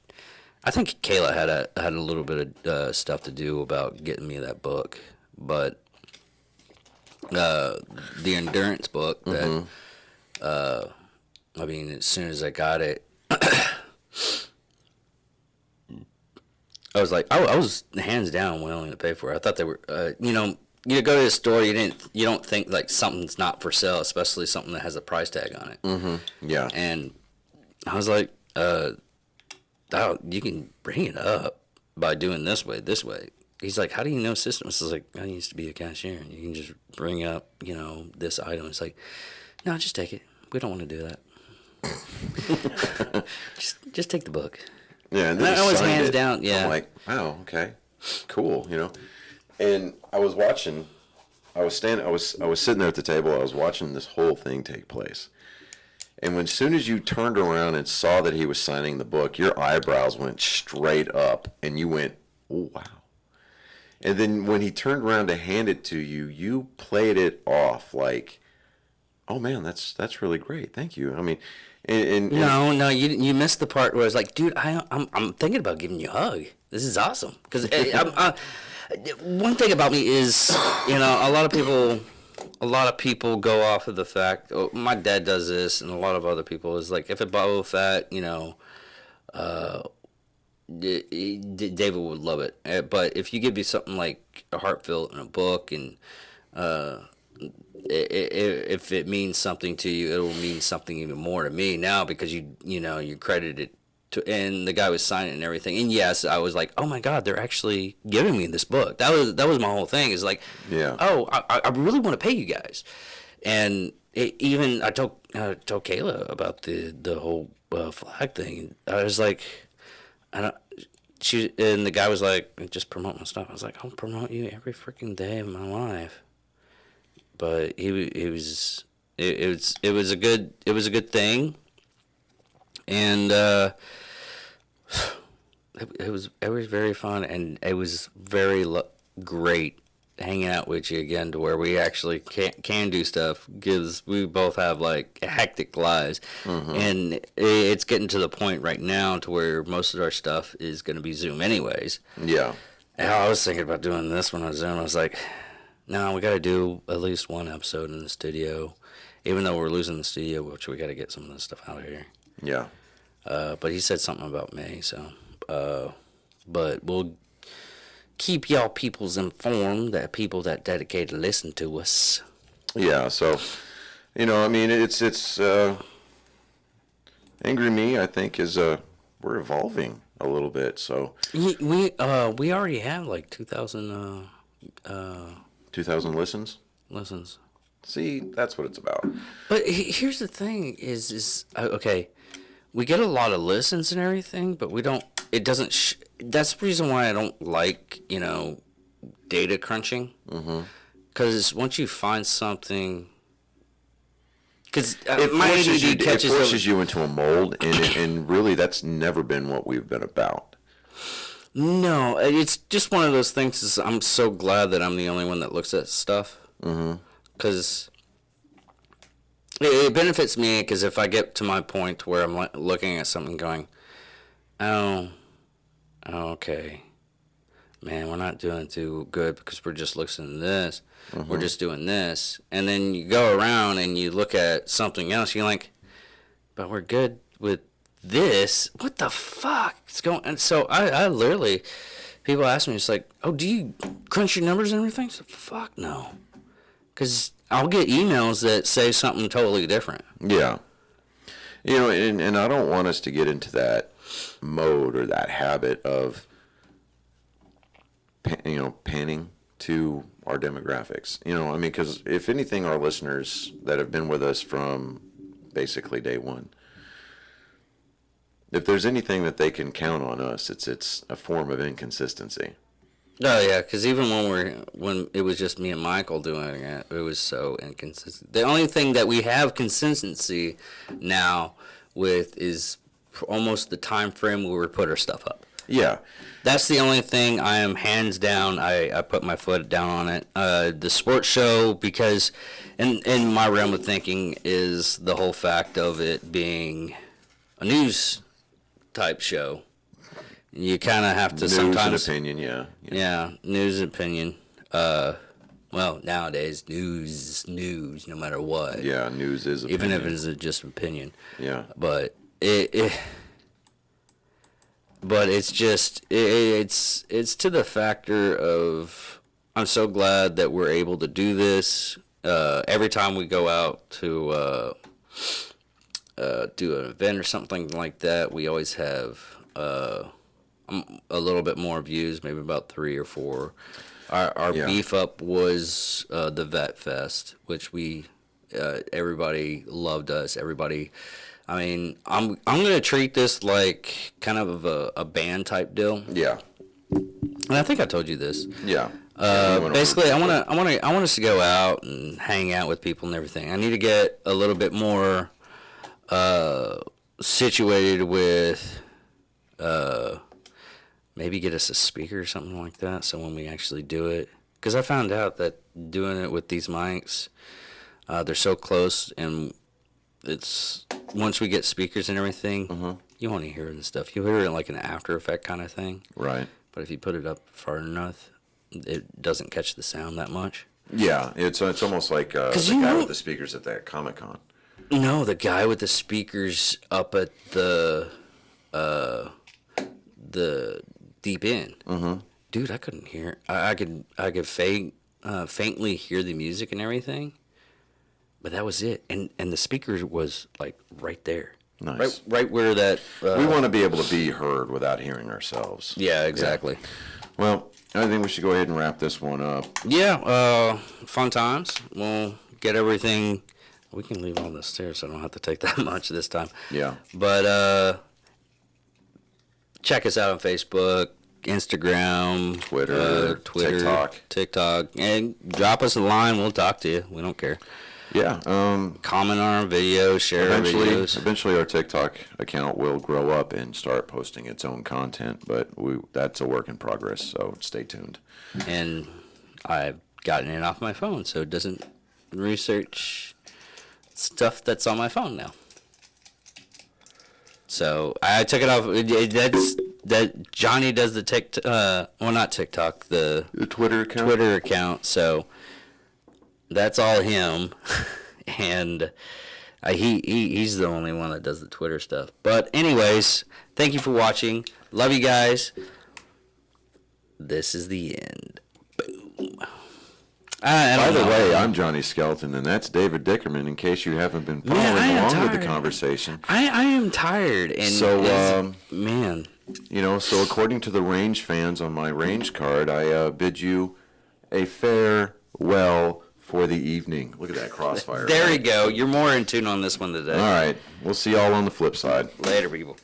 I think Kayla had a little bit of stuff to do about getting me that book, but the endurance book that I mean, as soon as I got it, I was like, I was hands down willing to pay for it. I thought they were, you know, you go to the store, you don't think like something's not for sale, especially something that has a price tag on it.
Mm-hmm. Yeah.
And I was like, oh, you can bring it up by doing this way. He's like, how do you know systems? I was like, I used to be a cashier, and you can just bring up, you know, this item. It's like, no, just take it. We don't want to do that. just take the book.
Yeah, and then
I was hands down. Yeah,
I'm like, wow, okay, cool, you know. And I was sitting there at the table. I was watching this whole thing take place. And as soon as you turned around and saw that he was signing the book, your eyebrows went straight up, and you went, oh, wow. And then when he turned around to hand it to you, you played it off like, oh man, that's really great, thank you. I mean, and
no, you missed the part where I was like, dude, I'm thinking about giving you a hug. This is awesome because one thing about me is, you know, a lot of people go off of the fact, oh, my dad does this, and a lot of other people is like, if it Boba Fett, you know, David would love it. But if you give me something like a heartfelt in a book, and if it means something to you, it will mean something even more to me now because you credited it to, and the guy was signing and everything. And yes, I was like, oh my God, they're actually giving me this book. That was my whole thing. Is like,
yeah.
Oh, I really want to pay you guys. And even I told Kayla about the whole flag thing. I was like, and the guy was like, just promote my stuff. I was like, I'll promote you every freaking day of my life. But it was a good thing. And it was very fun, and it was very great hanging out with you again, to where we actually can do stuff, because we both have like hectic lives. Mm-hmm. And it's getting to the point right now to where most of our stuff is going to be Zoom anyways.
Yeah.
And I was thinking about doing this one on Zoom. I was like, no, we got to do at least one episode in the studio, even though we're losing the studio, which we got to get some of this stuff out of here.
Yeah.
But he said something about May, so. But we'll keep y'all peoples informed, that people that dedicate to listen to us.
Yeah, so, you know, I mean, it's Angry Me, I think, is, we're evolving a little bit, so.
We already have like 2,000,
2,000 listens?
Listens.
See, that's what it's about.
But here's the thing is okay, we get a lot of listens and everything, but we don't, it doesn't, that's the reason why I don't like, you know, data crunching. Mm-hmm. Because once you find something, because my ADD catches
it forces you into a mold, and really that's never been what we've been about.
No, it's just one of those things. Is I'm so glad that I'm the only one that looks at stuff. Because it benefits me, because if I get to my point where I'm looking at something going, oh, okay, man, we're not doing too good because we're just listening to this. Mm-hmm. We're just doing this. And then you go around and you look at something else, you're like, but we're good with this. What the fuck is going? And so I literally, people ask me, it's like, oh, do you crunch your numbers and everything? So, fuck no, because I'll get emails that say something totally different.
Yeah. You know, and I don't want us to get into that mode or that habit of, panning to our demographics. You know, I mean, because if anything, our listeners that have been with us from basically day one, if there's anything that they can count on us, it's a form of inconsistency.
Oh yeah, because even when it was just me and Michael doing it, it was so inconsistent. The only thing that we have consistency now with is almost the time frame where we put our stuff up.
Yeah.
That's the only thing I am hands down. I put my foot down on it. The sports show, because in my realm of thinking is the whole fact of it being a news type show. You kind of have to
News
sometimes.
and opinion, yeah.
Yeah, news and opinion. Well, nowadays news, no matter what.
Yeah, news is opinion.
Even if it's just opinion.
Yeah.
But but it's just it's to the factor of I'm so glad that we're able to do this. Every time we go out to do an event or something like that, we always have a little bit more views, maybe about 3 or 4. Our beef up was the Vet Fest, which everybody loved us. Everybody, I mean, I'm gonna treat this like kind of a band type deal.
Yeah.
And I think I told you this.
Yeah.
Basically, I want us to go out and hang out with people and everything. I need to get a little bit more situated with maybe get us a speaker or something like that, so when we actually do it, because I found out that doing it with these mics, they're so close, and it's once we get speakers and everything, you want to hear the stuff. You hear it like an after effect kind of thing,
right?
But if you put it up far enough, it doesn't catch the sound that much.
Yeah, it's almost like the guy with the speakers at that Comic-Con.
No, the guy with the speakers up at the deep end. Mm-hmm. Dude, I couldn't hear. I could faintly hear the music and everything, but that was it. And the speaker was like right there.
Nice.
Right where that.
We want to be able to be heard without hearing ourselves.
Yeah, exactly.
Yeah. Well, I think we should go ahead and wrap this one up.
Yeah, fun times. We'll get everything. We can leave all this there, so I don't have to take that much this time.
Yeah.
But check us out on Facebook, Instagram,
Twitter,
TikTok, and drop us a line. We'll talk to you. We don't care.
Yeah.
Comment on our videos, share our videos.
Eventually, our TikTok account will grow up and start posting its own content, but that's a work in progress, so stay tuned.
And I've gotten it off my phone, so it doesn't research stuff that's on my phone now. So I took it off. That Johnny does the not TikTok, the
Twitter account.
Twitter account. So that's all him, and he's the only one that does the Twitter stuff. But anyways, thank you for watching. Love you guys. This is the end. Boom.
By the way, I'm Johnny Skelton, and that's David Dickerman, in case you haven't been following along with the conversation.
I am tired. And
so,
man.
You know, so according to the range fans on my range card, I bid you a farewell for the evening. Look at that crossfire.
There you go. You're more in tune on this one today.
All right. We'll see y'all on the flip side.
Later, people.